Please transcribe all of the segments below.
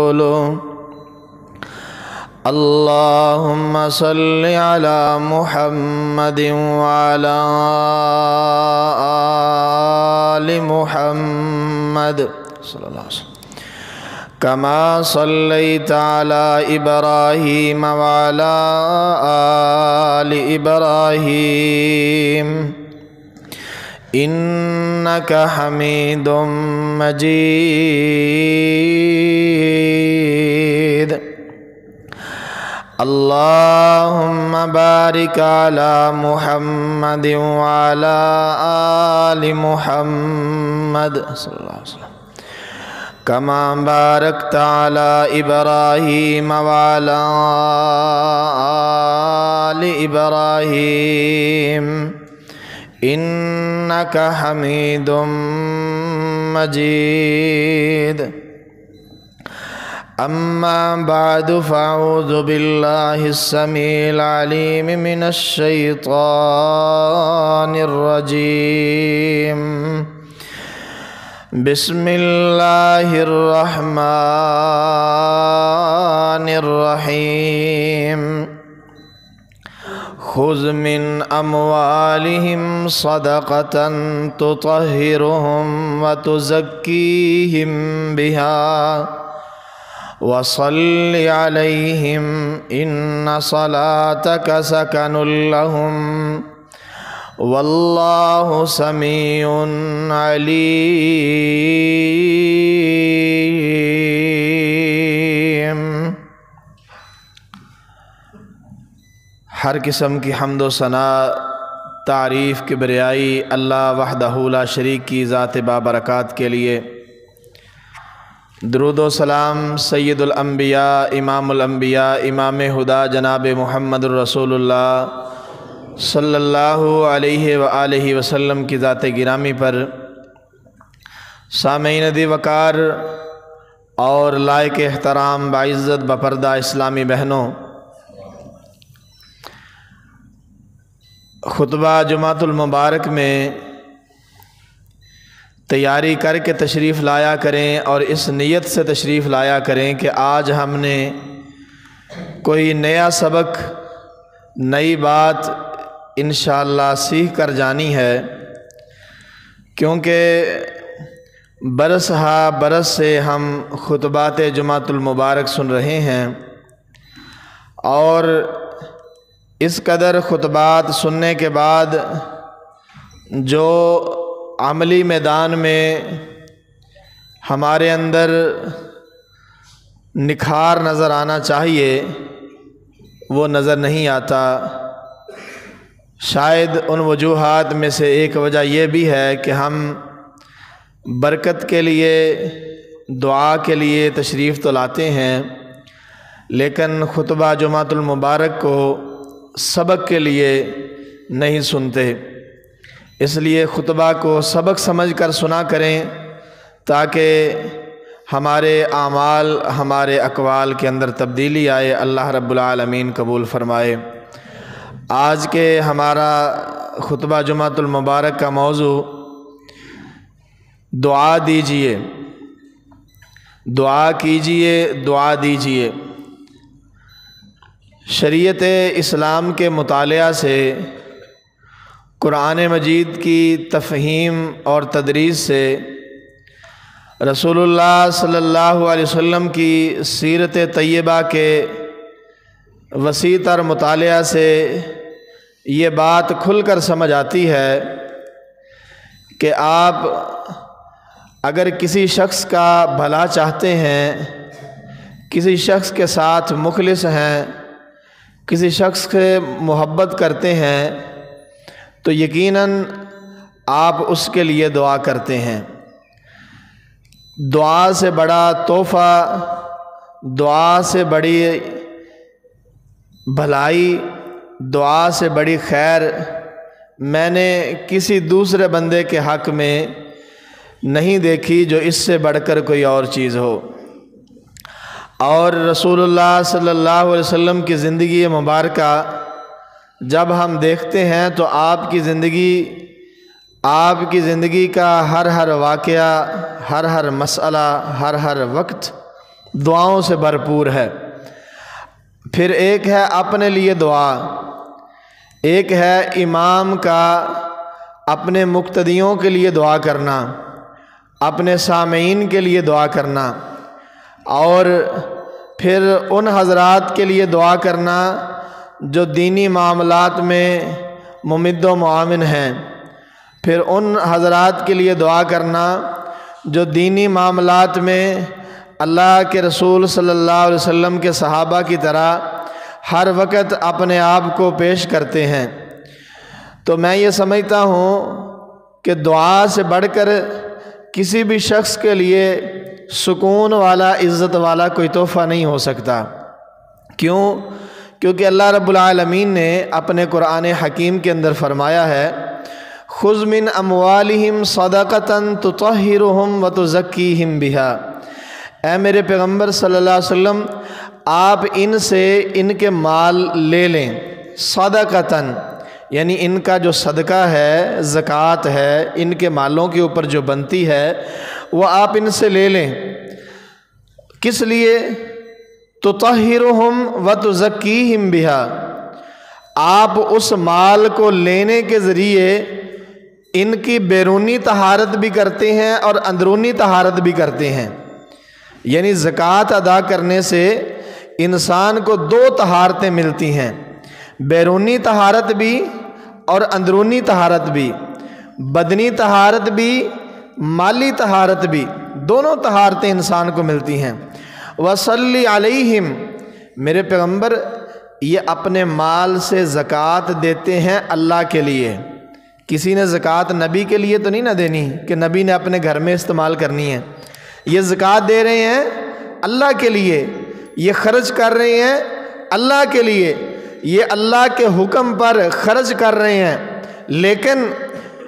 ورسوله اللهم صل على محمد وعلى آل محمد صلى الله عليه وسلم كما صليت على إبراهيم وعلى آل إبراهيم إنك حميد مجيد اللهم بارك على محمد وعلى آل محمد صلى الله عليه وسلم كما باركت على إبراهيم وعلى آل إبراهيم إنك حميد مجيد أما بعد فأعوذ بالله السميع العليم من الشيطان الرجيم بسم الله الرحمن الرحيم خذ من أموالهم صدقة تطهرهم وتزكيهم بها وصل عليهم إن صلاتك سكن لهم والله سميع عليم۔ ہر قسم کی حمد و ثنا، تعریف، کبریائی اللہ وحدہ لا شریک کی ذات بابرکات کے لیے۔ درود و سلام سید الانبیاء امام الانبیاء امام ہدا جناب محمد الرسول اللہ صلی اللہ علیہ وآلہ وسلم کی ذات گرامی پر۔ سامعین دی وقار اور لائق احترام باعزت بپردہ اسلامی بہنوں، خطبہ جمعۃ المبارک میں تیاری کر کے تشریف لایا کریں اور اس نیت سے تشریف لایا کریں کہ آج ہم نے کوئی نیا سبق، نئی بات انشاءاللہ سیکھ کر جانی ہے، کیونکہ برس ہا برس سے ہم خطبات جمعۃ المبارک سن رہے ہیں، اور اس قدر خطبات سننے کے بعد جو عملی میدان میں ہمارے اندر نکھار نظر آنا چاہیے وہ نظر نہیں آتا۔ شاید ان وجوہات میں سے ایک وجہ یہ بھی ہے کہ ہم برکت کے لیے، دعا کے لیے تشریف تو لاتے ہیں، لیکن خطبہ جمعۃ المبارک کو سبق کے لیے نہیں سنتے۔ اس لیے خطبہ کو سبق سمجھ کر سنا کریں تاکہ ہمارے اعمال، ہمارے اقوال کے اندر تبدیلی آئے۔ اللہ رب العالمین قبول فرمائے۔ آج کے ہمارا خطبہ جمعۃ المبارک کا موضوع دعا دیجئے، دعا کیجئے، دعا دیجئے۔ شریعت اسلام کے مطالعہ سے، قرآن مجید کی تفہیم اور تدریس سے، رسول اللہ صلی اللہ علیہ وسلم کی سیرت طیبہ کے وسیع تر مطالعہ سے یہ بات کھل کر سمجھ آتی ہے کہ آپ اگر کسی شخص کا بھلا چاہتے ہیں، کسی شخص کے ساتھ مخلص ہیں، کسی شخص سے محبت کرتے ہیں، تو یقیناً آپ اس کے لیے دعا کرتے ہیں۔ دعا سے بڑا تحفہ، دعا سے بڑی بھلائی، دعا سے بڑی خیر میں نے کسی دوسرے بندے کے حق میں نہیں دیکھی جو اس سے بڑھ کر کوئی اور چیز ہو۔ اور رسول اللہ صلی اللہ علیہ وسلم کی زندگی مبارکہ جب ہم دیکھتے ہیں تو آپ کی زندگی کا ہر واقعہ، ہر مسئلہ، ہر وقت دعاؤں سے بھرپور ہے۔ پھر ایک ہے اپنے لیے دعا، ایک ہے امام کا اپنے مقتدیوں کے لیے دعا کرنا، اپنے سامعین کے لیے دعا کرنا، اور پھر ان حضرات کے لیے دعا کرنا جو دینی معاملات میں ممد و معاون ہیں، پھر ان حضرات کے لیے دعا کرنا جو دینی معاملات میں اللہ کے رسول صلی اللہ علیہ وسلم کے صحابہ کی طرح ہر وقت اپنے آپ کو پیش کرتے ہیں۔ تو میں یہ سمجھتا ہوں کہ دعا سے بڑھ کر کسی بھی شخص کے لیے سکون والا، عزت والا کوئی تحفہ نہیں ہو سکتا۔ کیوں؟ کیونکہ اللہ رب العالمین نے اپنے قرآن حکیم کے اندر فرمایا ہے خذ من اموالہم صدقۃ تطہرہم وتزکیہم بہا، اے میرے پیغمبر صلی اللہ علیہ وسلم آپ ان سے ان کے مال لے لیں، صدقۃ یعنی ان کا جو صدقہ ہے، زکوٰۃ ہے، ان کے مالوں کے اوپر جو بنتی ہے وہ آپ ان سے لے لیں۔ کس لیے؟ تطہرہم وتزکیہم بہا، آپ اس مال کو لینے کے ذریعے ان کی بیرونی طہارت بھی کرتے ہیں اور اندرونی طہارت بھی کرتے ہیں۔ یعنی زکوٰۃ ادا کرنے سے انسان کو دو طہارتیں ملتی ہیں، بیرونی طہارت بھی اور اندرونی طہارت بھی، بدنی طہارت بھی، مالی طہارت بھی، دونوں طہارتیں انسان کو ملتی ہیں۔ وصلی علیہم، میرے پیغمبر یہ اپنے مال سے زکوٰۃ دیتے ہیں اللہ کے لیے۔ کسی نے زکوٰۃ نبی کے لیے تو نہیں نہ دینی کہ نبی نے اپنے گھر میں استعمال کرنی ہے، یہ زکوٰۃ دے رہے ہیں اللہ کے لیے، یہ خرچ کر رہے ہیں اللہ کے لیے، یہ اللہ کے حکم پر خرچ کر رہے ہیں، لیکن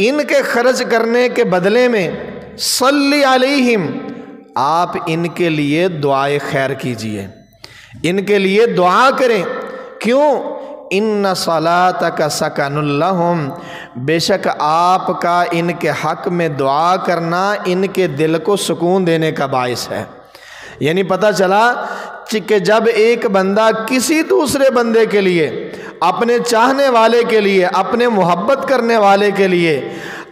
ان کے خرچ کرنے کے بدلے میں صلی علیہم، آپ ان کے لیے دعائے خیر کیجئے، ان کے لیے دعا کریں۔ کیوں؟ ان صلاتک سکن لہم، بے شک آپ کا ان کے حق میں دعا کرنا ان کے دل کو سکون دینے کا باعث ہے۔ یعنی پتہ چلا کہ جب ایک بندہ کسی دوسرے بندے کے لیے، اپنے چاہنے والے کے لیے، اپنے محبت کرنے والے کے لیے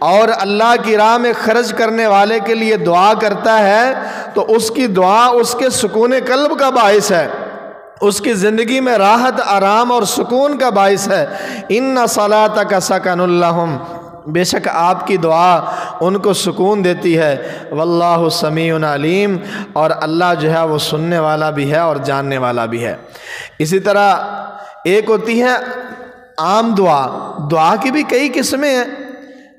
اور اللہ کی راہ میں خرچ کرنے والے کے لیے دعا کرتا ہے تو اس کی دعا اس کے سکون قلب کا باعث ہے، اس کی زندگی میں راحت، آرام اور سکون کا باعث ہے۔ ان صلاتک سکن لہم، بے شک آپ کی دعا ان کو سکون دیتی ہے۔ واللہ سمیع علیم، اور اللہ جو ہے وہ سننے والا بھی ہے اور جاننے والا بھی ہے۔ اسی طرح ایک ہوتی ہے عام دعا، دعا کی بھی کئی قسمیں ہیں۔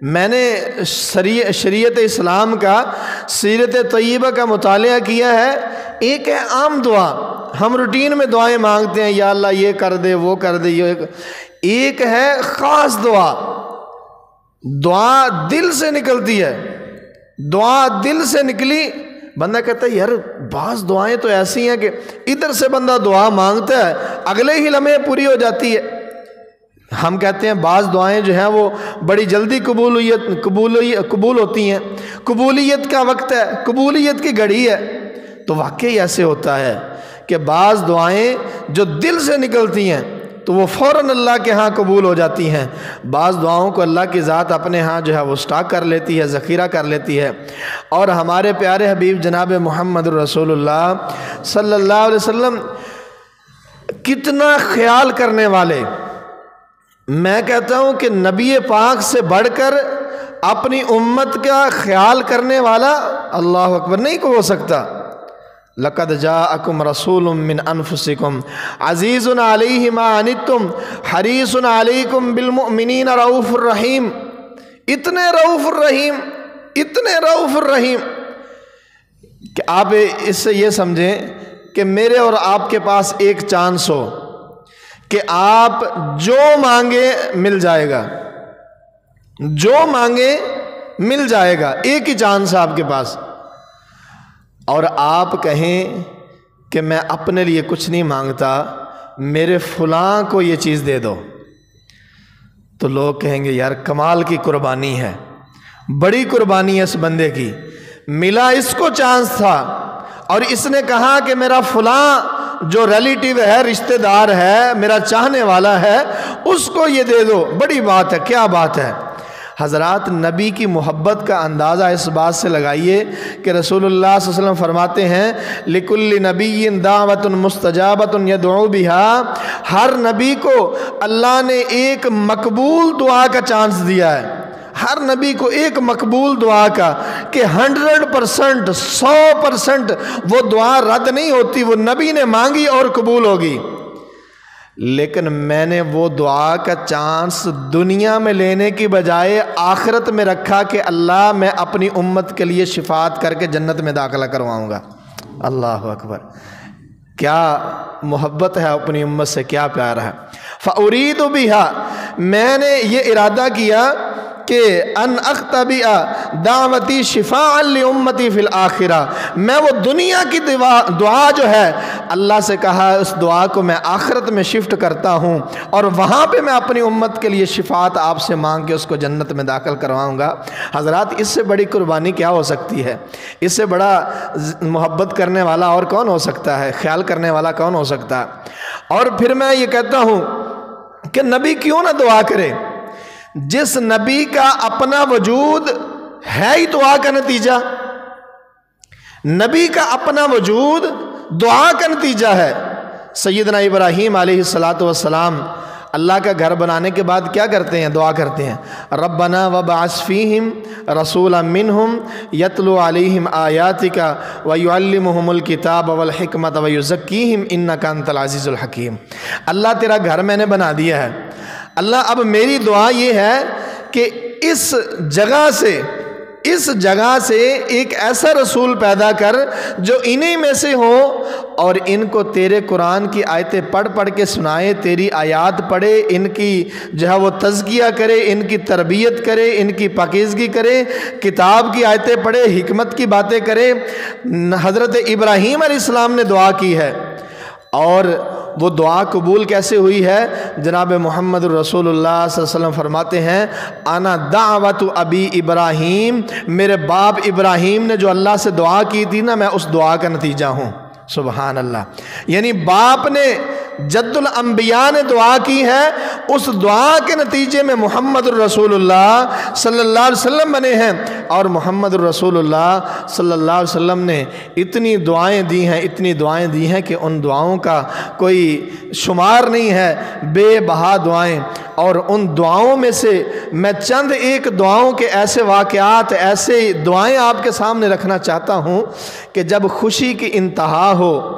میں نے شریعت اسلام کا، سیرت طیبہ کا مطالعہ کیا ہے۔ ایک ہے عام دعا، ہم روٹین میں دعائیں مانگتے ہیں، یا اللہ یہ کر دے، وہ کر دے۔ ایک ہے خاص دعا، دعا دل سے نکلتی ہے، دعا دل سے نکلی، بندہ کہتا ہے یار بعض دعائیں تو ایسی ہیں کہ ادھر سے بندہ دعا مانگتا ہے اگلے ہی لمحے پوری ہو جاتی ہے۔ ہم کہتے ہیں بعض دعائیں جو ہیں وہ بڑی جلدی قبول ہوتی ہیں، قبولیت کا وقت ہے، قبولیت کی گھڑی ہے۔ تو واقعی ایسے ہوتا ہے کہ بعض دعائیں جو دل سے نکلتی ہیں تو وہ فوراً اللہ کے ہاں قبول ہو جاتی ہیں، بعض دعاؤں کو اللہ کی ذات اپنے ہاں جو ہے وہ سٹاک کر لیتی ہے، ذخیرہ کر لیتی ہے۔ اور ہمارے پیارے حبیب جناب محمد رسول اللہ صلی اللہ علیہ وسلم کتنا خیال کرنے والے، میں کہتا ہوں کہ نبی پاک سے بڑھ کر اپنی امت کا خیال کرنے والا اللہ اکبر نہیں کو ہو سکتا۔ لقد جاءکم رسول من انفسکم عزیز علیہ ما عنتم حریص علیکم بالمؤمنین رؤوف الرحیم، اتنے رؤوف الرحیم، اتنے رؤوف الرحیم کہ آپ اس سے یہ سمجھیں کہ میرے اور آپ کے پاس ایک چانس ہو کہ آپ جو مانگے مل جائے گا، جو مانگے مل جائے گا، ایک ہی چانس ہے آپ کے پاس، اور آپ کہیں کہ میں اپنے لیے کچھ نہیں مانگتا، میرے فلاں کو یہ چیز دے دو، تو لوگ کہیں گے یار کمال کی قربانی ہے، بڑی قربانی ہے اس بندے کی، ملا اس کو چانس تھا اور اس نے کہا کہ میرا فلاں جو ریلیٹیو ہے، رشتہ دار ہے، میرا چاہنے والا ہے، اس کو یہ دے دو۔ بڑی بات ہے، کیا بات ہے؟ حضرات نبی کی محبت کا اندازہ اس بات سے لگائیے کہ رسول اللہ صلی اللہ علیہ وسلم فرماتے ہیں لِكُلِّ نَبِيٍّ دَعْوَةٌ مُسْتَجَابَةٌ يَدْعُو بِهَا، ہر نبی کو اللہ نے ایک مقبول دعا کا چانس دیا ہے، ہر نبی کو ایک مقبول دعا کا، کہ 100%، 100% وہ دعا رد نہیں ہوتی، وہ نبی نے مانگی اور قبول ہوگی۔ لیکن میں نے وہ دعا کا چانس دنیا میں لینے کی بجائے آخرت میں رکھا کہ اللہ میں اپنی امت کے لیے شفاعت کر کے جنت میں داخلہ کرواؤں گا۔ اللہ اکبر، کیا محبت ہے اپنی امت سے، کیا پیار ہے۔ فَأُرِيدُ بِهَا، میں نے یہ ارادہ کیا کہ ان اختبئ دعوتی شفاء لامتی فی الاخرہ، میں وہ دنیا کی دعا جو ہے، اللہ سے کہا اس دعا کو میں آخرت میں شفٹ کرتا ہوں، اور وہاں پہ میں اپنی امت کے لیے شفاعت آپ سے مانگ کے اس کو جنت میں داخل کرواؤں گا۔ حضرات اس سے بڑی قربانی کیا ہو سکتی ہے؟ اس سے بڑا محبت کرنے والا اور کون ہو سکتا ہے؟ خیال کرنے والا کون ہو سکتا ہے؟ اور پھر میں یہ کہتا ہوں کہ نبی کیوں نہ دعا کرے؟ جس نبی کا اپنا وجود ہے ہی دعا کا نتیجہ، نبی کا اپنا وجود دعا کا نتیجہ ہے۔ سیدنا ابراہیم علیہ السلام اللہ کا گھر بنانے کے بعد کیا کرتے ہیں؟ دعا کرتے ہیں ربنا وابعث فیہم رسولا منہم یتلو علیہم آیاتک ویعلمہم الکتاب والحکمت ویزکیہم انک انت العزیز الحکیم۔ اللہ تیرا گھر میں نے بنا دیا ہے، اللہ اب میری دعا یہ ہے کہ اس جگہ سے ایک ایسا رسول پیدا کر جو انہی میں سے ہو، اور ان کو تیرے قرآن کی آیتیں پڑھ پڑھ کے سنائے، تیری آیات پڑھے، ان کی جو ہے وہ تزکیہ کرے، ان کی تربیت کرے، ان کی پاکیزگی کرے، کتاب کی آیتیں پڑھے، حکمت کی باتیں کرے۔ حضرت ابراہیم علیہ السلام نے دعا کی ہے، اور وہ دعا قبول کیسے ہوئی ہے؟ جناب محمد رسول اللہ صلی اللہ علیہ وسلم فرماتے ہیں انا دعوت ابی ابراہیم، میرے باپ ابراہیم نے جو اللہ سے دعا کی تھی نا، میں اس دعا کا نتیجہ ہوں۔ سبحان اللہ، یعنی باپ نے، جد الانبیاء نے دعا کی ہے، اس دعا کے نتیجے میں محمد الرسول اللہ صلی اللہ علیہ وسلم بنے ہیں، اور محمد الرسول اللہ صلی اللہ علیہ وسلم نے اتنی دعائیں دی ہیں، اتنی دعائیں دی ہیں کہ ان دعاؤں کا کوئی شمار نہیں ہے، بے بہا دعائیں۔ اور ان دعاؤں میں سے میں چند ایک دعاؤں کے ایسے واقعات، ایسے دعائیں آپ کے سامنے رکھنا چاہتا ہوں کہ جب خوشی کی انتہا ہو،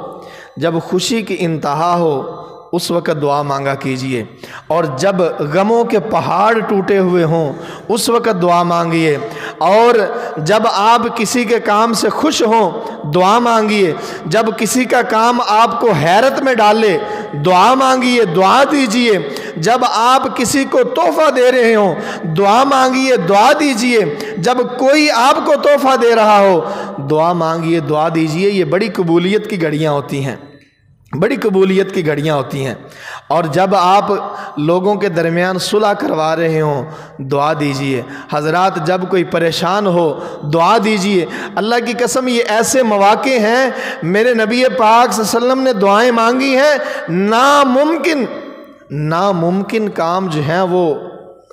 جب خوشی کی انتہا ہو اس وقت دعا مانگا کیجئے، اور جب غموں کے پہاڑ ٹوٹے ہوئے ہوں اس وقت دعا مانگیے، اور جب آپ کسی کے کام سے خوش ہوں دعا مانگیے، جب کسی کا کام آپ کو حیرت میں ڈالے دعا مانگیے، دعا دیجئے، جب آپ کسی کو تحفہ دے رہے ہوں دعا مانگیے، دعا دیجئے، جب کوئی آپ کو تحفہ دے رہا ہو دعا مانگیے، دعا دیجئے۔ یہ بڑی قبولیت کی گھڑیاں ہوتی ہیں، بڑی قبولیت کی گھڑیاں ہوتی ہیں۔ اور جب آپ لوگوں کے درمیان صلح کروا رہے ہوں دعا دیجئے۔ حضرات جب کوئی پریشان ہو دعا دیجئے۔ اللہ کی قسم یہ ایسے مواقع ہیں، میرے نبی پاک صلی اللہ علیہ وسلم نے دعائیں مانگی ہیں، ناممکن کام جو ہیں وہ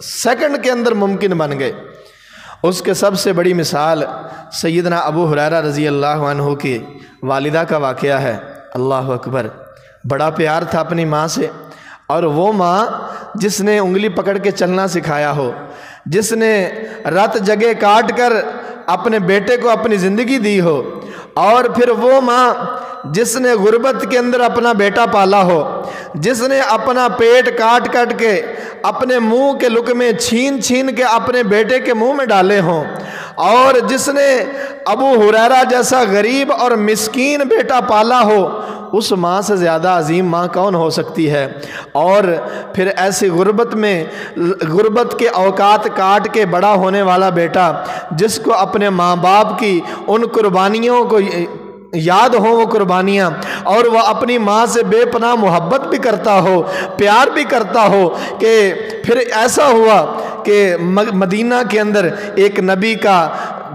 سیکنڈ کے اندر ممکن بن گئے۔ اس کے سب سے بڑی مثال سیدنا ابو ہریرہ رضی اللہ عنہ کی والدہ کا واقعہ ہے۔ اللہ اکبر، بڑا پیار تھا اپنی ماں سے، اور وہ ماں جس نے انگلی پکڑ کے چلنا سکھایا ہو، جس نے رات جگہ کاٹ کر اپنے بیٹے کو اپنی زندگی دی ہو، اور پھر وہ ماں جس نے غربت کے اندر اپنا بیٹا پالا ہو، جس نے اپنا پیٹ کاٹ کاٹ کے اپنے منہ کے لقمے چھین چھین کے اپنے بیٹے کے منہ میں ڈالے ہوں، اور جس نے ابو ہریرہ جیسا غریب اور مسکین بیٹا پالا ہو، اس ماں سے زیادہ عظیم ماں کون ہو سکتی ہے؟ اور پھر ایسی غربت میں، غربت کے اوقات کاٹ کے بڑا ہونے والا بیٹا، جس کو اپنے ماں باپ کی ان قربانیوں کو یاد ہو، وہ قربانیاں، اور وہ اپنی ماں سے بے پناہ محبت بھی کرتا ہو، پیار بھی کرتا ہو، کہ پھر ایسا ہوا کہ مدینہ کے اندر ایک نبی کا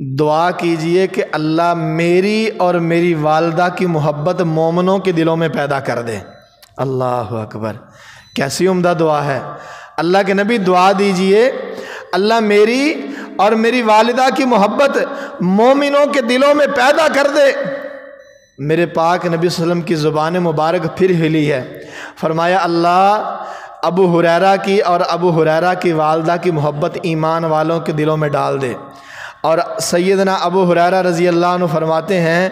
دعا کیجئے کہ اللہ میری اور میری والدہ کی محبت مومنوں کے دلوں میں پیدا کر دے۔ اللہ اکبر، کیسی عمدہ دعا ہے۔ اللہ کے نبی دعا دیجئے اللہ میری اور میری والدہ کی محبت مومنوں کے دلوں میں پیدا کر دے۔ میرے پاک نبی صلی اللہ علیہ وسلم کی زبان مبارک پھر ہلی ہے، فرمایا اللہ ابو ہریرہ کی اور ابو ہریرہ کی والدہ کی محبت ایمان والوں کے دلوں میں ڈال دے۔ اور سیدنا ابو ہریرہ رضی اللہ عنہ فرماتے ہیں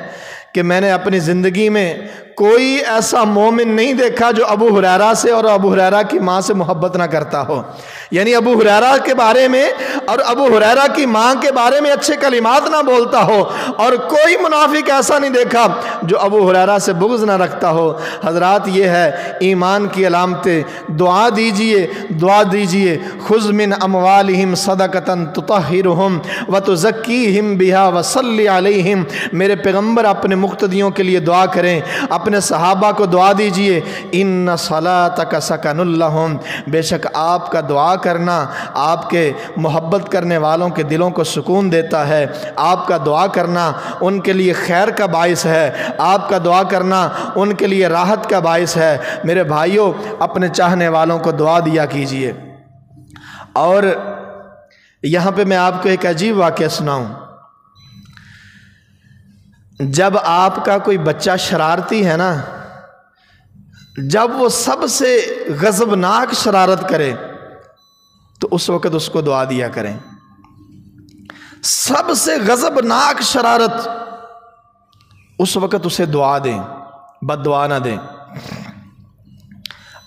کہ میں نے اپنی زندگی میں کوئی ایسا مومن نہیں دیکھا جو ابو ہریرہ سے اور ابو ہریرہ کی ماں سے محبت نہ کرتا ہو، یعنی ابو ہریرہ کے بارے میں اور ابو ہریرہ کی ماں کے بارے میں اچھے کلمات نہ بولتا ہو، اور کوئی منافق ایسا نہیں دیکھا جو ابو ہریرہ سے بغض نہ رکھتا ہو۔ حضرات یہ ہے ایمان کی علامتیں۔ دعا دیجئے خذ من اموالہم صدقۃ تطہرہم وتزکیہم بہا وصلی علیہم۔ میرے پیغمبر اپنے مقتدیوں کے لیے دعا کریں، اپنے صحابہ کو دعا دیجئے ان صلاتک سکن لہم، بے شک آپ کا دعا کرنا آپ کے محبت کرنے والوں کے دلوں کو سکون دیتا ہے، آپ کا دعا کرنا ان کے لیے خیر کا باعث ہے، آپ کا دعا کرنا ان کے لیے راحت کا باعث ہے۔ میرے بھائیوں اپنے چاہنے والوں کو دعا دیا کیجئے۔ اور یہاں پہ میں آپ کو ایک عجیب واقعہ سناؤں۔ جب آپ کا کوئی بچہ شرارتی ہے نا، جب وہ سب سے غضبناک شرارت کرے تو اس وقت اس کو دعا دیا کریں۔ سب سے غضبناک شرارت، اس وقت اسے دعا دیں، بد دعا نہ دیں۔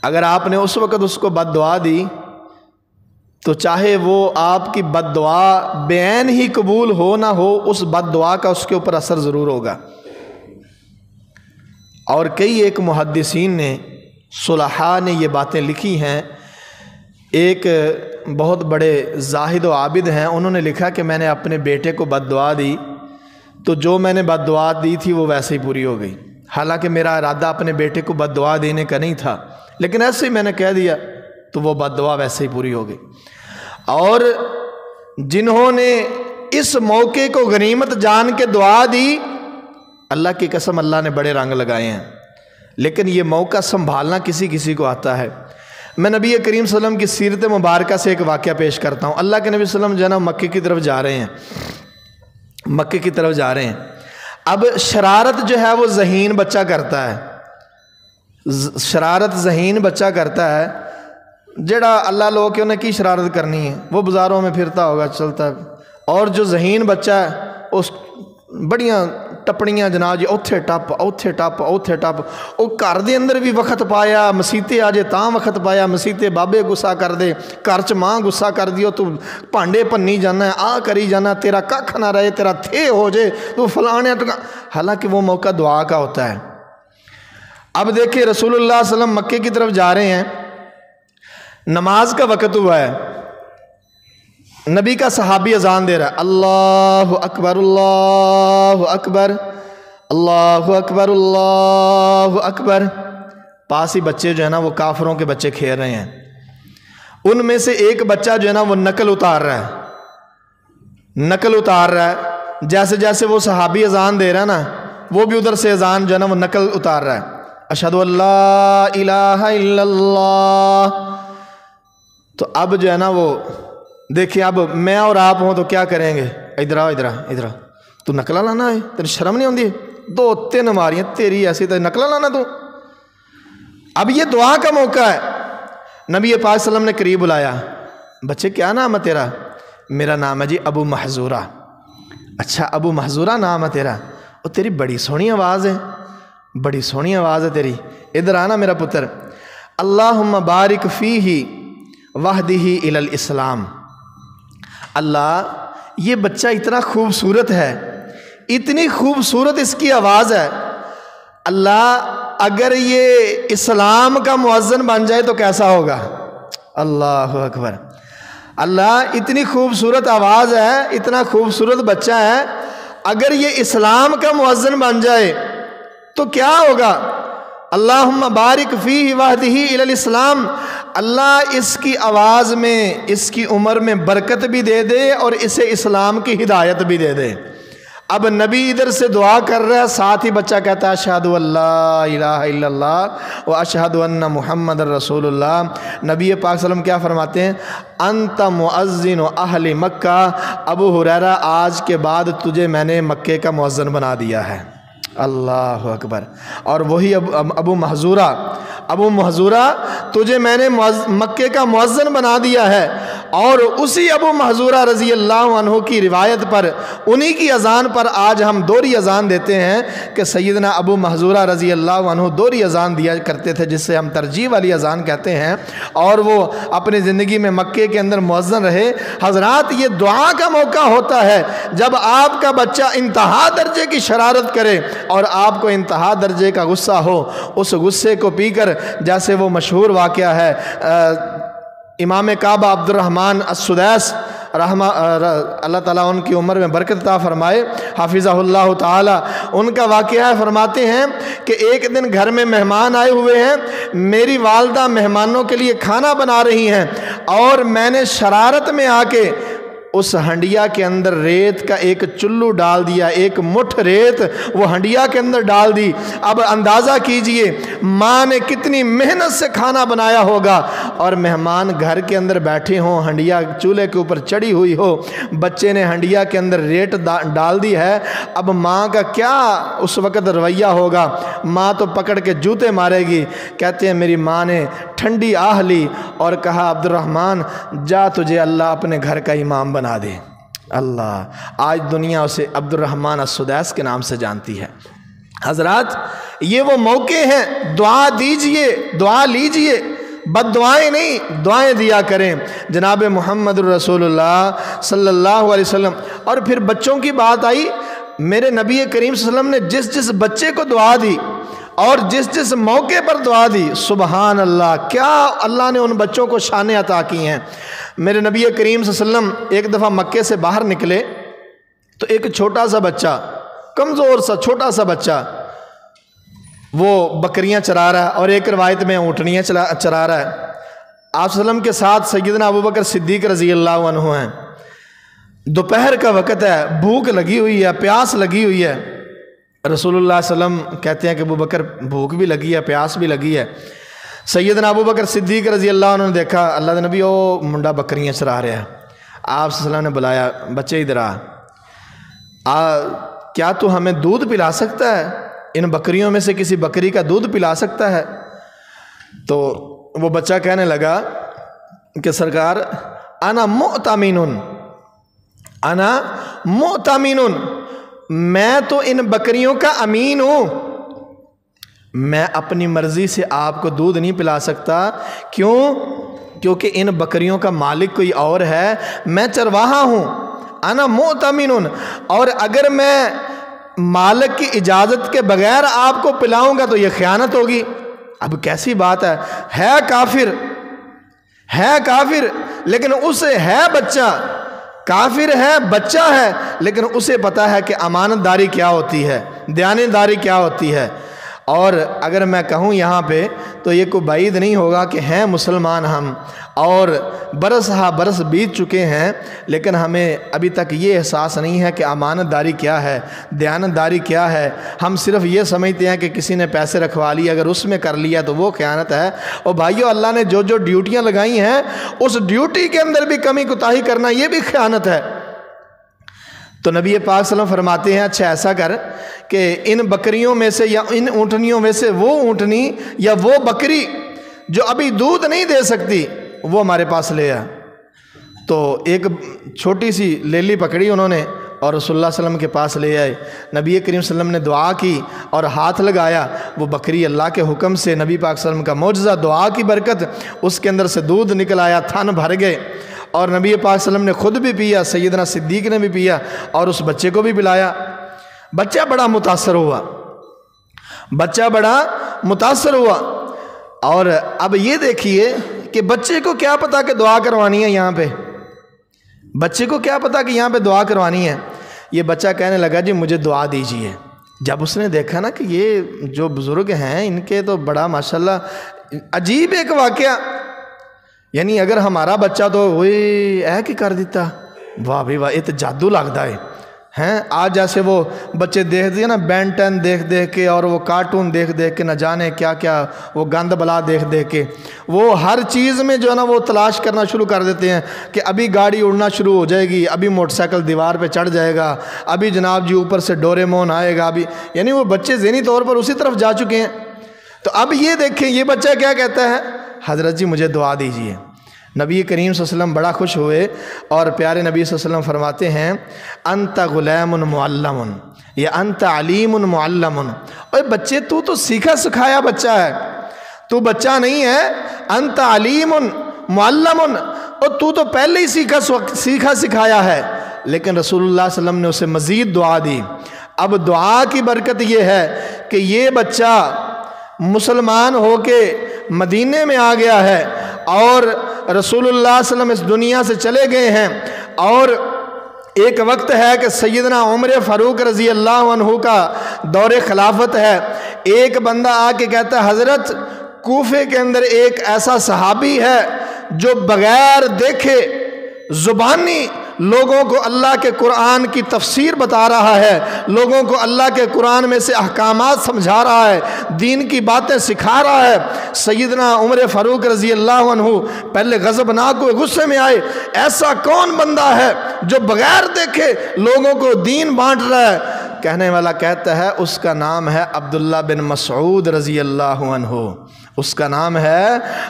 اگر آپ نے اس وقت اس کو بد دعا دی تو چاہے وہ آپ کی بد دعا بعین ہی قبول ہو نہ ہو، اس بد دعا کا اس کے اوپر اثر ضرور ہوگا۔ اور کئی ایک محدثین نے، صلحاء نے یہ باتیں لکھی ہیں۔ ایک بہت بڑے زاہد و عابد ہیں، انہوں نے لکھا کہ میں نے اپنے بیٹے کو بد دعا دی تو جو میں نے بد دعا دی تھی وہ ویسے ہی پوری ہو گئی، حالانکہ میرا ارادہ اپنے بیٹے کو بد دعا دینے کا نہیں تھا، لیکن ایسے ہی میں نے کہہ دیا تو وہ بد دعا ویسے ہی پوری ہو گئی۔ اور جنہوں نے اس موقع کو غنیمت جان کے دعا دی، اللہ کی قسم اللہ نے بڑے رنگ لگائے ہیں، لیکن یہ موقع سنبھالنا کسی کسی کو آتا ہے۔ میں نبی کریم صلی اللہ علیہ وسلم کی سیرت مبارکہ سے ایک واقعہ پیش کرتا ہوں۔ اللہ کے نبی صلی اللہ علیہ وسلم جو ہے نا مکے کی طرف جا رہے ہیں۔ اب شرارت جو ہے وہ ذہین بچہ کرتا ہے، شرارت ذہین بچہ کرتا ہے، جڑا اللہ لوگ کہ انہیں کی شرارت کرنی ہے، وہ بازاروں میں پھرتا ہوگا، چلتا ہے۔ اور جو ذہین بچہ ہے اس بڑیاں ٹپڑیاں جناب جی، اوتھے ٹپ او گھر دے اندر بھی وقت پایا، مسیتے آ جے تاں وقت پایا، مسیتے بابے گسا کر دے، گھر چ ماں گسا کر دیو، تو پانڈے پنی جانا ہے، آ کری جانا، تیرا ککھ نہ رہے، تیرا تھے ہو جے، تو فلانے، حالانکہ وہ موقع دعا کا ہوتا ہے۔ اب دیکھیں رسول اللہ صلی اللہ علیہ وسلم مکے کی طرف جا رہے ہیں، نماز کا وقت ہوا ہے، نبی کا صحابی اذان دے رہا ہے، اللہ اکبر اللہ اکبر اللہ اکبر اللہ اکبر۔ پاس ہی بچے جو ہے نا وہ کافروں کے بچے کھیل رہے ہیں، ان میں سے ایک بچہ جو ہے نا وہ نقل اتار رہا ہے، جیسے جیسے وہ صحابی اذان دے رہا ہے نا، وہ بھی ادھر سے اذان جو ہے نا وہ نقل اتار رہا ہے، اشہد ان لا الہ الا اللہ۔ تو اب جو ہے نا وہ دیکھیں، اب میں اور آپ ہوں تو کیا کریں گے؟ ادھر آ، تو نقلہ لانا ہے، تیری شرم نہیں ہوندی؟ 2-3 ماریاں تیری ایسی، تو نقلہ لانا تو۔ اب یہ دعا کا موقع ہے، نبی پاک صلی اللہ علیہ وسلم نے قریب بلایا، بچے کیا نام ہے تیرا؟ میرا نام ہے جی ابو محذورہ۔ اچھا ابو محذورہ نام ہے تیرا، اور تیری بڑی سونی آواز ہے، بڑی سونی آواز ہے تیری، ادھر آنا میرا پتر۔ اللہم بارک فیہ وہدہ الی الاسلام۔ اللہ یہ بچہ اتنا خوبصورت ہے، اتنی خوبصورت اس کی آواز ہے، اللہ اگر یہ اسلام کا مؤذن بن جائے تو کیسا ہوگا؟ اللہ اکبر۔ اللہ اتنی خوبصورت آواز ہے، اتنا خوبصورت بچہ ہے، اگر یہ اسلام کا مؤذن بن جائے تو کیا ہوگا؟ اللہم بارک فیہ وہدہ الی الاسلام۔ اللہ اس کی آواز میں، اس کی عمر میں برکت بھی دے دے اور اسے اسلام کی ہدایت بھی دے دے۔ اب نبی ادھر سے دعا کر رہا ہے، ساتھ ہی بچہ کہتا ہے اشہد ان لا الہ الا اللہ و اشہد ان محمد رسول اللہ۔ نبی پاک صلی اللہ علیہ وسلم کیا فرماتے ہیں؟ انت مؤذن اہل مکہ، ابو ہریرہ آج کے بعد تجھے میں نے مکے کا مؤذن بنا دیا ہے۔ اللہ اکبر۔ اور وہی ابو محذورہ تجھے میں نے مکے کا مؤذن بنا دیا ہے۔ اور اسی ابو محذورہ رضی اللہ عنہ کی روایت پر، انہی کی اذان پر آج ہم دوہری اذان دیتے ہیں کہ سیدنا ابو محذورہ رضی اللہ عنہ دوہری اذان دیا کرتے تھے، جس سے ہم ترجیح والی اذان کہتے ہیں، اور وہ اپنی زندگی میں مکے کے اندر مؤذن رہے۔ حضرات، یہ دعا کا موقع ہوتا ہے جب آپ کا بچہ انتہا درجے کی شرارت کرے اور آپ کو انتہا درجے کا غصہ ہو، اس غصے کو پی کر، جیسے وہ مشہور واقعہ ہے امام کعبہ عبد الرحمن السدیس اللہ تعالیٰ ان کی عمر میں برکت عطا فرمائے، حافظہ اللہ تعالی، ان کا واقعہ فرماتے ہیں کہ ایک دن گھر میں مہمان آئے ہوئے ہیں، میری والدہ مہمانوں کے لیے کھانا بنا رہی ہیں، اور میں نے شرارت میں آ کے اس ہنڈیا کے اندر ریت کا ایک چلو ڈال دیا، ایک مٹھ ریت وہ ہنڈیا کے اندر ڈال دی۔ اب اندازہ کیجئے ماں نے کتنی محنت سے کھانا بنایا ہوگا، اور مہمان گھر کے اندر بیٹھے ہوں، ہنڈیا چولہے کے اوپر چڑھی ہوئی ہو، بچے نے ہنڈیا کے اندر ریت ڈال دی ہے۔ اب ماں کا کیا اس وقت رویہ ہوگا؟ ماں تو پکڑ کے جوتے مارے گی۔ کہتے ہیں میری ماں نے ٹھنڈی آہ لی اور کہا عبد الرحمن جا، تجھے اللہ اپنے گھر کا امام بنا دے۔ اللہ، آج دنیا اسے عبد الرحمن السدیس کے نام سے جانتی ہے۔ حضرات، یہ وہ موقع ہیں، دعا دیجئے، دعا لیجئے، بد دعائیں نہیں، دعائیں دیا کریں۔ جناب محمد رسول اللہ صلی اللہ علیہ وسلم۔ اور پھر بچوں کی بات آئی، میرے نبی کریم صلی اللہ علیہ وسلم نے جس جس بچے کو دعا دی اور جس جس موقع پر دعا دی، سبحان اللہ، کیا اللہ نے ان بچوں کو شانیں عطا کی ہیں۔ میرے نبی کریم صلی اللہ علیہ وسلم ایک دفعہ مکے سے باہر نکلے تو ایک چھوٹا سا بچہ، کمزور سا چھوٹا سا بچہ، وہ بکریاں چرا رہا ہے، اور ایک روایت میں اونٹنیاں چرا رہا ہے۔ آپ صلی اللہ علیہ وسلم کے ساتھ سیدنا ابوبکر صدیق رضی اللہ عنہ ہیں۔ دوپہر کا وقت ہے، بھوک لگی ہوئی ہے، پیاس لگی ہوئی ہے۔ رسول اللہ صلی اللہ علیہ وسلم کہتے ہیں کہ ابوبکر بھوک بھی لگی ہے، پیاس بھی لگی ہے۔ سیدنا ابوبکر صدیق رضی اللہ عنہ نے دیکھا اللہ کے نبی وہ منڈا بکریاں چرا رہا ہے۔ آپ صلی اللہ علیہ وسلم نے بلایا، بچے ادھر آ، کیا تو ہمیں دودھ پلا سکتا ہے؟ ان بکریوں میں سے کسی بکری کا دودھ پلا سکتا ہے؟ تو وہ بچہ کہنے لگا کہ سرکار انا مؤتمن، انا مؤتمن، میں تو ان بکریوں کا امین ہوں، میں اپنی مرضی سے آپ کو دودھ نہیں پلا سکتا۔ کیوں؟ کیونکہ ان بکریوں کا مالک کوئی اور ہے، میں چرواہا ہوں، انا مؤتمن، اور اگر میں مالک کی اجازت کے بغیر آپ کو پلاؤں گا تو یہ خیانت ہوگی۔ اب کیسی بات ہے کافر، ہے کافر، لیکن اسے ہے بچہ، کافر ہے، بچہ ہے، لیکن اسے پتا ہے کہ امانت داری کیا ہوتی ہے، دیانتداری کیا ہوتی ہے۔ اور اگر میں کہوں یہاں پہ تو یہ کوئی بعید نہیں ہوگا کہ ہیں مسلمان ہم، اور برس ہا برس بیت چکے ہیں، لیکن ہمیں ابھی تک یہ احساس نہیں ہے کہ امانت داری کیا ہے، دیانتداری کیا ہے۔ ہم صرف یہ سمجھتے ہیں کہ کسی نے پیسے رکھوا لیے، اگر اس میں کر لیا تو وہ خیانت ہے۔ اور بھائیو، اللہ نے جو جو ڈیوٹیاں لگائی ہیں اس ڈیوٹی کے اندر بھی کمی کوتاہی کرنا یہ بھی خیانت ہے۔ تو نبی پاک صلی اللہ علیہ وسلم فرماتے ہیں اچھا ایسا کر کہ ان بکریوں میں سے یا ان اونٹنیوں میں سے وہ اونٹنی یا وہ بکری جو ابھی دودھ نہیں دے سکتی وہ ہمارے پاس لے آ۔ تو ایک چھوٹی سی لیلی پکڑی انہوں نے اور رسول اللہ صلی اللہ علیہ وسلم کے پاس لے آئے۔ نبی کریم صلی اللہ علیہ وسلم نے دعا کی اور ہاتھ لگایا، وہ بکری اللہ کے حکم سے نبی پاک صلی اللہ علیہ وسلم کا معجزہ، دعا کی برکت، اس کے اندر سے دودھ نکل آیا، تھن بھر گئے، اور نبی پاک صلی اللہ علیہ وسلم نے خود بھی پیا، سیدنا صدیق نے بھی پیا اور اس بچے کو بھی پلایا۔ بچہ بڑا متاثر ہوا، بچہ بڑا متاثر ہوا۔ اور اب یہ دیکھیے کہ بچے کو کیا پتا کہ دعا کروانی ہے، یہاں پہ بچے کو کیا پتا کہ یہاں پہ دعا کروانی ہے۔ یہ بچہ کہنے لگا جی مجھے دعا دیجیے۔ جب اس نے دیکھا نا کہ یہ جو بزرگ ہیں ان کے تو بڑا ماشاءاللہ عجیب ایک واقعہ، یعنی اگر ہمارا بچہ تو وہی اے کہ کر دیتا، واہ بھی واہ، یہ تو جادو لگتا ہے ہیں۔ آج جیسے وہ بچے دیکھتے ہیں نا بین 10 دیکھ کے، اور وہ کارٹون دیکھ کے، نہ جانے کیا کیا وہ گند بلا دیکھ کے، وہ ہر چیز میں جو ہے نا وہ تلاش کرنا شروع کر دیتے ہیں کہ ابھی گاڑی اڑنا شروع ہو جائے گی، ابھی موٹر سائیکل دیوار پہ چڑھ جائے گا، ابھی جناب جی اوپر سے ڈوریمون آئے گا، ابھی یعنی وہ بچے ذہنی طور پر اسی طرف جا چکے ہیں۔ تو اب یہ دیکھیں یہ بچہ کیا کہتا ہے، حضرت جی مجھے دعا دیجئے۔ نبی کریم صلی اللہ علیہ وسلم بڑا خوش ہوئے اور پیارے نبی صلی اللہ علیہ وسلم فرماتے ہیں انت غلام معلم یا انت علیم معلم، اور بچے تو سیکھا سکھایا بچہ ہے، تو بچہ نہیں ہے، انت علیم معلم، اور تو پہلے ہی سیکھا سکھایا ہے۔ لیکن رسول اللہ صلی اللہ علیہ وسلم نے اسے مزید دعا دی۔ اب دعا کی برکت یہ ہے کہ یہ بچہ مسلمان ہو کے مدینے میں آ گیا ہے، اور رسول اللہ صلی اللہ علیہ وسلم اس دنیا سے چلے گئے ہیں، اور ایک وقت ہے کہ سیدنا عمر فاروق رضی اللہ عنہ کا دور خلافت ہے۔ ایک بندہ آ کے کہتا ہے حضرت کوفے کے اندر ایک ایسا صحابی ہے جو بغیر دیکھے زبانی لوگوں کو اللہ کے قرآن کی تفسیر بتا رہا ہے، لوگوں کو اللہ کے قرآن میں سے احکامات سمجھا رہا ہے، دین کی باتیں سکھا رہا ہے۔ سیدنا عمر فاروق رضی اللہ عنہ پہلے غضبناک ہوئے، غصے میں آئے، ایسا کون بندہ ہے جو بغیر دیکھے لوگوں کو دین بانٹ رہا ہے؟ کہنے والا کہتا ہے اس کا نام ہے عبداللہ بن مسعود رضی اللہ عنہ، اس کا نام ہے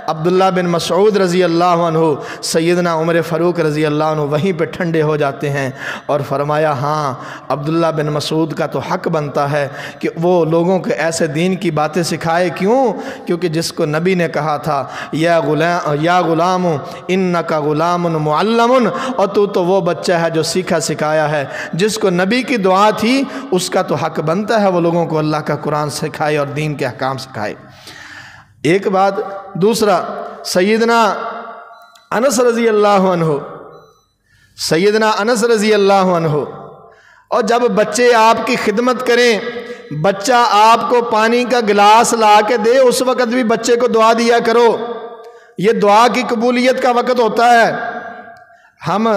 عبداللہ بن مسعود رضی اللہ عنہ۔ سیدنا عمر فاروق رضی اللہ عنہ وہیں پہ ٹھنڈے ہو جاتے ہیں اور فرمایا ہاں عبداللہ بن مسعود کا تو حق بنتا ہے کہ وہ لوگوں کو ایسے دین کی باتیں سکھائے۔ کیوں؟ کیونکہ جس کو نبی نے کہا تھا یا غلام انکا غلام معلم، اور تو وہ بچہ ہے جو سیکھا سکھایا ہے۔ جس کو نبی کی دعا تھی اس کا تو حق بنتا ہے وہ لوگوں کو اللہ کا قرآن سکھائے اور دین کے احکام سکھائے۔ ایک بات، دوسرا سیدنا انس رضی اللہ عنہ، سیدنا انس رضی اللہ عنہ، اور جب بچے آپ کی خدمت کریں، بچہ آپ کو پانی کا گلاس لا کے دے، اس وقت بھی بچے کو دعا دیا کرو، یہ دعا کی قبولیت کا وقت ہوتا ہے۔ ہم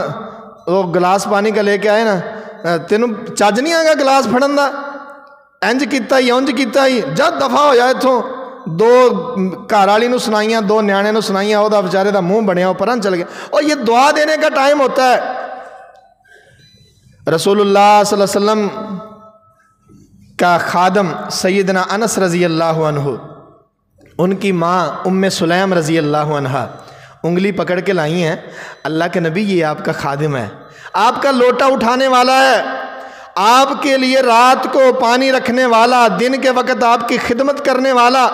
وہ گلاس پانی کا لے کے آئے نا، تینوں چج نہیں آگا گلاس پھڑن دا، انج کیتا ہی اونج کیتا ہی، جد دفعہ ہو جائے اتھوں۔ دو گھر والی نو سنائیاں، دو نیانے نو سنائیاں، وہ بیچارے دا منہ بنیا پرن چل گیا، اور یہ دعا دینے کا ٹائم ہوتا ہے۔ رسول اللہ صلی اللہ علیہ وسلم کا خادم سیدنا انس رضی اللہ عنہ، ان کی ماں ام سلیم رضی اللہ عنہ انگلی پکڑ کے لائی ہیں، اللہ کے نبی یہ آپ کا خادم ہے، آپ کا لوٹا اٹھانے والا ہے، آپ کے لیے رات کو پانی رکھنے والا، دن کے وقت آپ کی خدمت کرنے والا،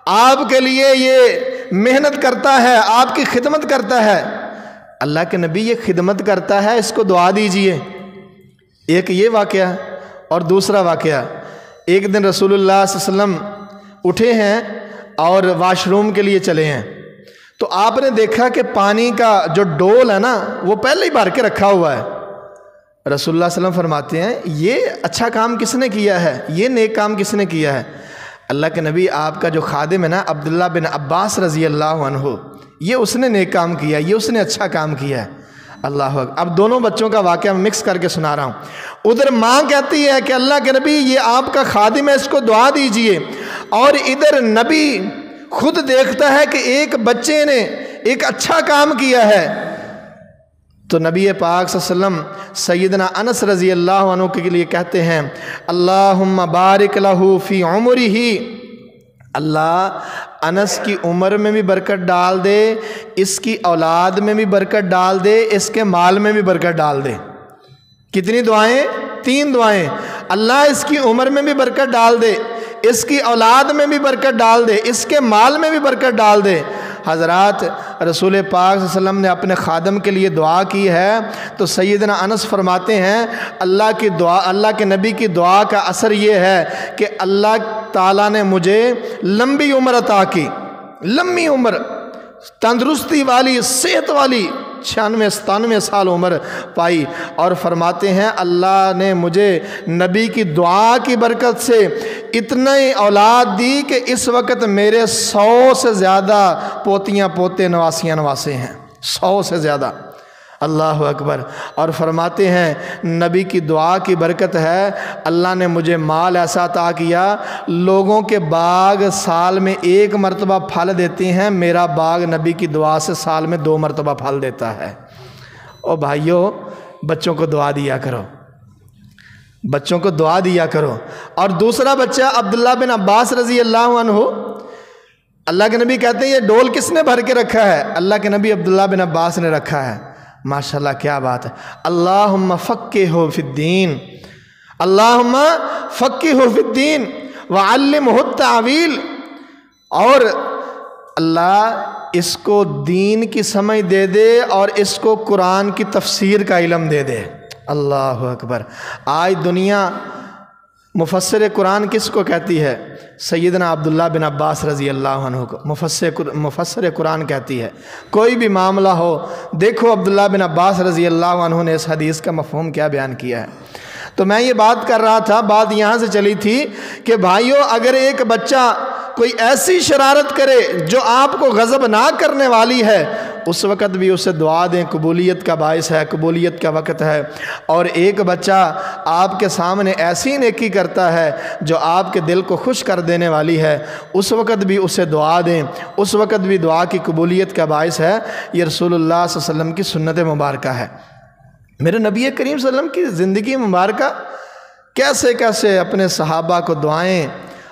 آپ کے لیے یہ محنت کرتا ہے، آپ کی خدمت کرتا ہے۔ اللہ کے نبی یہ خدمت کرتا ہے، اس کو دعا دیجئے۔ ایک یہ واقعہ، اور دوسرا واقعہ، ایک دن رسول اللہ صلی اللہ علیہ وسلم اٹھے ہیں اور واش روم کے لیے چلے ہیں، تو آپ نے دیکھا کہ پانی کا جو ڈول ہے نا وہ پہلے ہی بھر کے رکھا ہوا ہے۔ رسول اللہ صلی اللہ علیہ وسلم فرماتے ہیں یہ اچھا کام کس نے کیا ہے، یہ نیک کام کس نے کیا ہے؟ اللہ کے نبی آپ کا جو خادم ہے نا عبداللہ بن عباس رضی اللہ عنہ، یہ اس نے نیک کام کیا، یہ اس نے اچھا کام کیا ہے۔ اللہ اکبر۔ اب دونوں بچوں کا واقعہ مکس کر کے سنا رہا ہوں۔ ادھر ماں کہتی ہے کہ اللہ کے نبی یہ آپ کا خادم ہے، اس کو دعا دیجئے، اور ادھر نبی خود دیکھتا ہے کہ ایک بچے نے ایک اچھا کام کیا ہے۔ تو نبی پاک صلی اللہ علیہ وسلم سیدنا انس رضی اللہ عنہ کے لیے کہتے ہیں اللہم بارک لہو فی عمرہ، اللہ انس کی عمر میں بھی برکت ڈال دے، اس کی اولاد میں بھی برکت ڈال دے، اس کے مال میں بھی برکت ڈال دے۔ کتنی دعائیں؟ 3 دعائیں۔ اللہ اس کی عمر میں بھی برکت ڈال دے، اس کی اولاد میں بھی برکت ڈال دے، اس کے مال میں بھی برکت ڈال دے۔ حضرات رسول پاک صلی اللہ علیہ وسلم نے اپنے خادم کے لیے دعا کی ہے، تو سیدنا انس فرماتے ہیں اللہ کی دعا، اللہ کے نبی کی دعا کا اثر یہ ہے کہ اللہ تعالیٰ نے مجھے لمبی عمر عطا کی، لمبی عمر، تندرستی والی، صحت والی، 96-97 سال عمر پائی، اور فرماتے ہیں اللہ نے مجھے نبی کی دعا کی برکت سے اتنی اولاد دی کہ اس وقت میرے 100 سے زیادہ پوتیاں پوتے نواسیاں نواسے ہیں، 100 سے زیادہ، اللہ اکبر۔ اور فرماتے ہیں نبی کی دعا کی برکت ہے اللہ نے مجھے مال ایسا عطا کیا، لوگوں کے باغ سال میں 1 مرتبہ پھل دیتے ہیں، میرا باغ نبی کی دعا سے سال میں 2 مرتبہ پھل دیتا ہے۔ او بھائیو، بچوں کو دعا دیا کرو، بچوں کو دعا دیا کرو۔ اور دوسرا بچہ عبداللہ بن عباس رضی اللہ عنہ، اللہ کے نبی کہتے ہیں یہ ڈول کس نے بھر کے رکھا ہے؟ اللہ کے نبی عبداللہ بن عباس نے رکھا ہے۔ ماشاءاللہ کیا بات ہے، اللہم فقہہ فی الدین، اللہم فقہہ فی الدین وعلمہ التعویل، اور اللہ اس کو دین کی سمجھ دے دے اور اس کو قرآن کی تفسیر کا علم دے دے۔ اللہ اکبر۔ آج دنیا مفسر قرآن کس کو کہتی ہے؟ سیدنا عبداللہ بن عباس رضی اللہ عنہ کو مفسر قرآن کہتی ہے۔ کوئی بھی معاملہ ہو، دیکھو عبداللہ بن عباس رضی اللہ عنہ نے اس حدیث کا مفہوم کیا بیان کیا ہے۔ تو میں یہ بات کر رہا تھا، بات یہاں سے چلی تھی کہ بھائیو، اگر ایک بچہ کوئی ایسی شرارت کرے جو آپ کو غضب نہ کرنے والی ہے، اس وقت بھی اسے دعا دیں، قبولیت کا باعث ہے، قبولیت کا وقت ہے۔ اور ایک بچہ آپ کے سامنے ایسی نیکی کرتا ہے جو آپ کے دل کو خوش کر دینے والی ہے، اس وقت بھی اسے دعا دیں، اس وقت بھی دعا کی قبولیت کا باعث ہے۔ یہ رسول اللہ صلی اللہ علیہ وسلم کی سنت مبارکہ ہے۔ میرے نبی کریم صلی اللہ علیہ وسلم کی زندگی مبارکہ کیسے کیسے اپنے صحابہ کو دعائیں،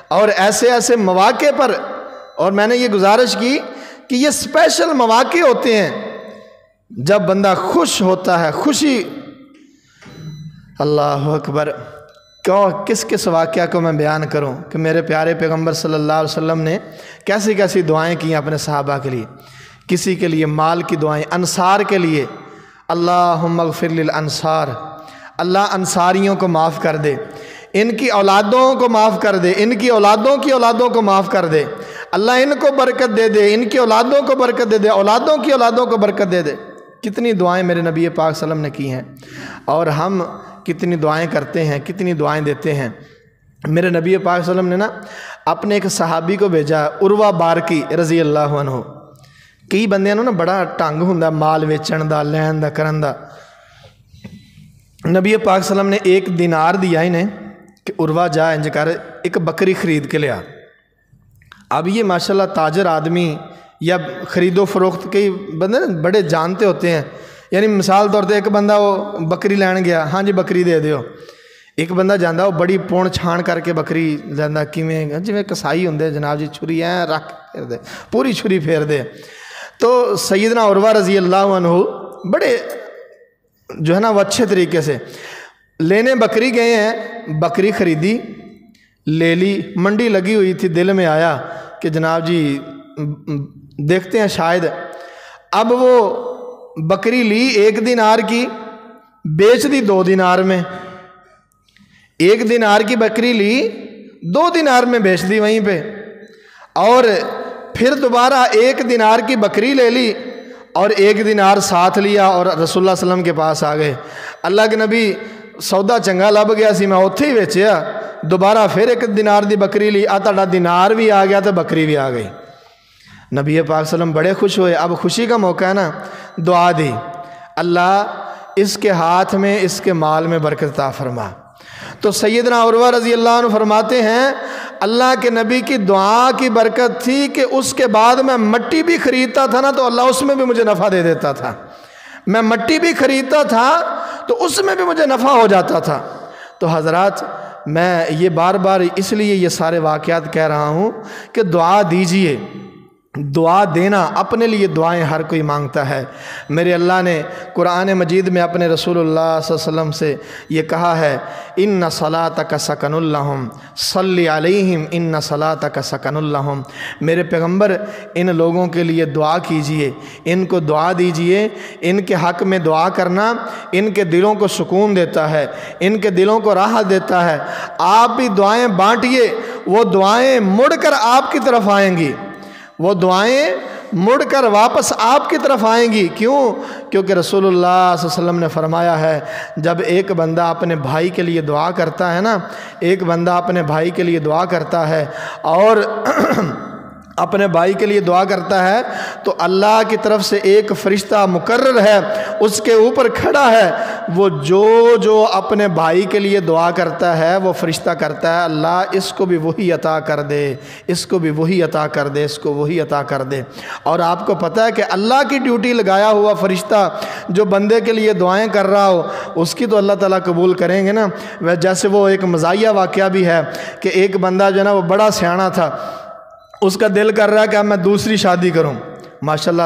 اور ایسے ایسے مواقع پر، اور میں نے یہ گزارش کی کہ یہ اسپیشل مواقع ہوتے ہیں جب بندہ خوش ہوتا ہے، خوشی۔ اللہ اکبر۔ کس کس واقعہ کو میں بیان کروں کہ میرے پیارے پیغمبر صلی اللہ علیہ وسلم نے کیسی کیسی دعائیں کی اپنے صحابہ کے لیے۔ کسی کے لیے مال کی دعائیں، انصار کے لیے، اللہم اغفر للانصار، اللہ انصاریوں کو معاف کر دے، ان کی اولادوں کو معاف کر دے، ان کی اولادوں کی اولادوں کو معاف کر دے، اللہ ان کو برکت دے دے، ان کی اولادوں کو برکت دے دے، اولادوں کی اولادوں کو برکت دے دے۔ کتنی دعائیں میرے نبی پاک صلی اللہ علیہ وسلم نے کی ہیں، اور ہم کتنی دعائیں کرتے ہیں، کتنی دعائیں دیتے ہیں۔ میرے نبی پاک صلی اللہ علیہ وسلم نے اپنے ایک صحابی کو بھیجا، عروہ بارکی رضی اللہ عنہ۔ کئی بندیاں نو بڑا ٹنگ ہوندا مال ویچن دا، لین دا، کرن دا۔ نبی پاک صلی اللہ علیہ وسلم نے 1 دینار دیا انہیں کہ عروہ جا انج کر ایک بکری خرید کے لیا۔ اب یہ ماشاءاللہ تاجر آدمی یا خرید و فروخت کئی بندے بڑے جانتے ہوتے ہیں، یعنی مثال طور پہ ایک بندہ وہ بکری لین گیا، ہاں جی بکری دے دیو۔ ایک بندہ جاندہ وہ بڑی پون چھان کر کے بکری لیندہ، کیویں جویں کسائی ہوندے جناب جی، چھری رکھ پھیر دے، پوری چھری پھیر دے۔ تو سیدنا عروہ رضی اللہ عنہ بڑے جو ہے نا وہ اچھے طریقے سے لینے بکری گئے ہیں، بکری خریدی، لے لی، منڈی لگی ہوئی تھی، دل میں آیا کہ جناب جی دیکھتے ہیں شاید۔ اب وہ بکری لی 1 دینار کی، بیچ دی 2 دینار میں۔ 1 دینار کی بکری لی، 2 دینار میں بیچ دی وہیں پہ، اور پھر دوبارہ 1 دینار کی بکری لے لی اور 1 دینار ساتھ لیا اور رسول اللہ صلی اللہ علیہ وسلم کے پاس آ گئے۔ اللہ کے نبی سودا چنگا لب گیا سی، میں اوتھے ہی ویچیا، دوبارہ پھر 1 دینار دی بکری لی، تہاڈا دینار بھی آ گیا تو بکری بھی آ گئی۔ نبی پاک صلی اللہ علیہ وسلم بڑے خوش ہوئے۔ اب خوشی کا موقع ہے نا، دعا دی، اللہ اس کے ہاتھ میں، اس کے مال میں برکت عطا فرما۔ تو سیدنا عروہ رضی اللہ عنہ فرماتے ہیں اللہ کے نبی کی دعا کی برکت تھی کہ اس کے بعد میں مٹی بھی خریدتا تھا نا تو اللہ اس میں بھی مجھے نفع دے دیتا تھا، میں مٹی بھی خریدتا تھا تو اس میں بھی مجھے نفع ہو جاتا تھا۔ تو حضرات، میں یہ بار بار اس لیے یہ سارے واقعات کہہ رہا ہوں کہ دعا دیجئے، دعا دینا، اپنے لیے دعائیں ہر کوئی مانگتا ہے۔ میرے اللہ نے قرآن مجید میں اپنے رسول اللہ صلی اللہ علیہ وسلم سے یہ کہا ہے، ان صلاتک سکن لہم صلی علیہم ان صلاتک سکن لہم۔ میرے پیغمبر ان لوگوں کے لیے دعا کیجئے، ان کو دعا دیجئے، ان کے حق میں دعا کرنا ان کے دلوں کو سکون دیتا ہے، ان کے دلوں کو راحت دیتا ہے۔ آپ بھی دعائیں بانٹیے، وہ دعائیں مڑ کر آپ کی طرف آئیں گی، وہ دعائیں مڑ کر واپس آپ کی طرف آئیں گی۔ کیوں؟ کیونکہ رسول اللہ صلی اللہ علیہ وسلم نے فرمایا ہے جب ایک بندہ اپنے بھائی کے لیے دعا کرتا ہے نا، ایک بندہ اپنے بھائی کے لیے دعا کرتا ہے اور اپنے بھائی کے لیے دعا کرتا ہے تو اللہ کی طرف سے ایک فرشتہ مقرر ہے اس کے اوپر کھڑا ہے، وہ جو اپنے بھائی کے لیے دعا کرتا ہے وہ فرشتہ کرتا ہے اللہ اس کو بھی وہی عطا کر دے، اس کو بھی وہی عطا کر دے، اس کو وہی عطا کر دے۔ اور آپ کو پتہ ہے کہ اللہ کی ڈیوٹی لگایا ہوا فرشتہ جو بندے کے لیے دعائیں کر رہا ہو اس کی تو اللہ تعالیٰ قبول کریں گے نا۔ جیسے وہ ایک مزاحیہ واقعہ بھی ہے کہ ایک بندہ جو ہے نا وہ بڑا سیاںا تھا، اس کا دل کر رہا ہے کہ اب میں دوسری شادی کروں۔ ماشاءاللہ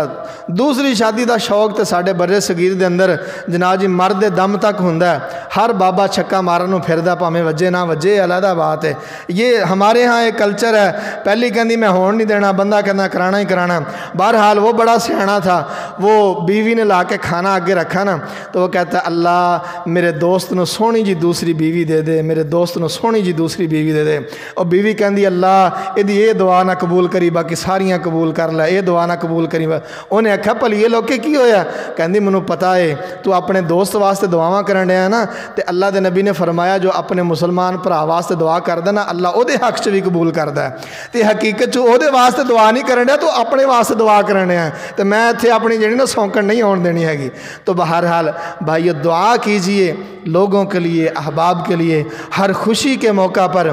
دوسری شادی دا شوق تے ساڈے برے صغیر دے اندر جناب جی مرد دم تک ہوندا ہے، ہر بابا چھکا مارن پھردا پاویں وجے نہ وجے، علیحدہ بات ہے۔ یہ ہمارے ہاں ایک کلچر ہے، پہلی کہندی میں ہون نہیں دینا، بندہ کہنا کرانا ہی کرانا۔ بہرحال وہ بڑا سیاںا تھا، وہ بیوی نے لا کے کھانا آگے رکھا نا تو وہ کہتا ہے اللہ میرے دوست نو سونی جی دوسری بیوی دے دے، میرے دوست نو سونی جی دوسری بیوی دے دے۔ اور بیوی کہندی اللہ یہ دعا نہ قبول کری باقی ساریاں قبول کر لے، یہ دعا نہ قبول کری۔ انہیں آکھا پلیے لوکے کی ہویا؟ کہندی منو پتا ہے تو اپنے دوست واسطے دعاواں کرن ڈیا نا، تے اللہ دے نبی نے فرمایا جو اپنے مسلمان بھرا واسطے دعا کردا نا اللہ او دے حق چ بھی قبول کردا ہے۔ تے حقیقت چ او دے واسطے دعا نہیں کرن ڈیا تو اپنے واسطے دعا کرن ڈیا تے میں ایتھے اپنی جڑی نا سونکن نہیں ہون دینی ہے گی۔ تو بہرحال بھائیو دعا کیجئے لوگوں کے لیے، احباب کے لیے، ہر خوشی کے موقع پر،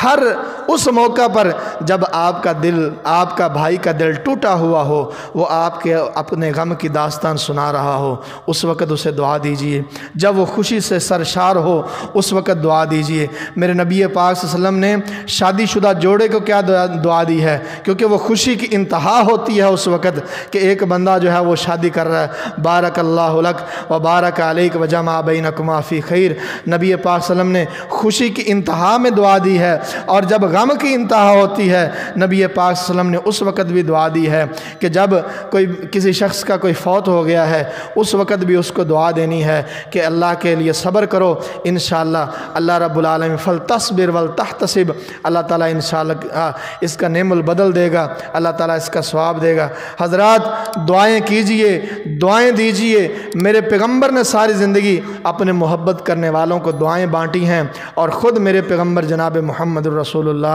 ہر اس موقع پر جب آپ کا دل، آپ کا بھائی کا دل ٹوٹا ہوا ہو، وہ آپ کے اپنے غم کی داستان سنا رہا ہو، اس وقت اسے دعا دیجئے۔ جب وہ خوشی سے سرشار ہو اس وقت دعا دیجئے۔ میرے نبی پاک صلی اللہ علیہ وسلم نے شادی شدہ جوڑے کو کیا دعا دی ہے؟ کیونکہ وہ خوشی کی انتہا ہوتی ہے اس وقت کہ ایک بندہ جو ہے وہ شادی کر رہا ہے، بارک اللہ لک و بارک علیک و جمع بینکما فی خیر۔ نبی پاک صلی اللہ علیہ وسلم نے خوشی کی انتہا میں دعا دی ہے، اور جب غم کی انتہا ہوتی ہے نبی پاک صلی اللہ علیہ وسلم نے اس وقت بھی دعا دی ہے کہ جب کوئی کسی شخص کا کوئی فوت ہو گیا ہے اس وقت بھی اس کو دعا دینی ہے کہ اللہ کے لیے صبر کرو، انشاءاللہ اللہ رب العالمین فلتصبر ولتحتسب، اللہ تعالیٰ انشاءاللہ اس کا نعم البدل دے گا، اللہ تعالیٰ اس کا ثواب دے گا۔ حضرات دعائیں کیجئے، دعائیں دیجئے۔ میرے پیغمبر نے ساری زندگی اپنے محبت کرنے والوں کو دعائیں بانٹی ہیں، اور خود میرے پیغمبر جناب محمد الرسول اللہ صلی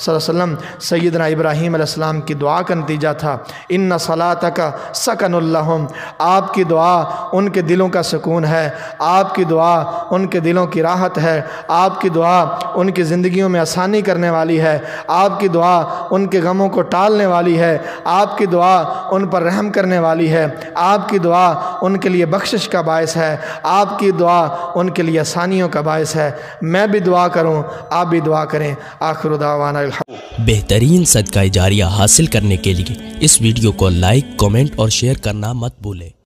اللہ علیہ وسلم سیدنا ابراہیم علیہ السلام کی دعا کا نتیجہ تھا، ان صلاتک سکن لہم، آپ کی دعا ان کے دلوں کا سکون ہے، آپ کی دعا ان کے دلوں کی راحت ہے، آپ کی دعا ان کی زندگیوں میں آسانی کرنے والی ہے، آپ کی دعا ان کے غموں کو ٹالنے والی ہے، آپ کی دعا ان پر رحم کرنے والی ہے، آپ کی دعا ان کے لیے بخشش کا باعث ہے، آپ کی دعا ان کے لیے آسانیوں کا باعث ہے۔ میں بھی دعا کروں، آپ بھی دعا کریں۔ آخر دعوانا الحمد۔ بہترین صدقہ جاریہ حاصل کرنے کے لیے اس ویڈیو کو لائک، کمنٹ اور شیئر کرنا مت بھولیں۔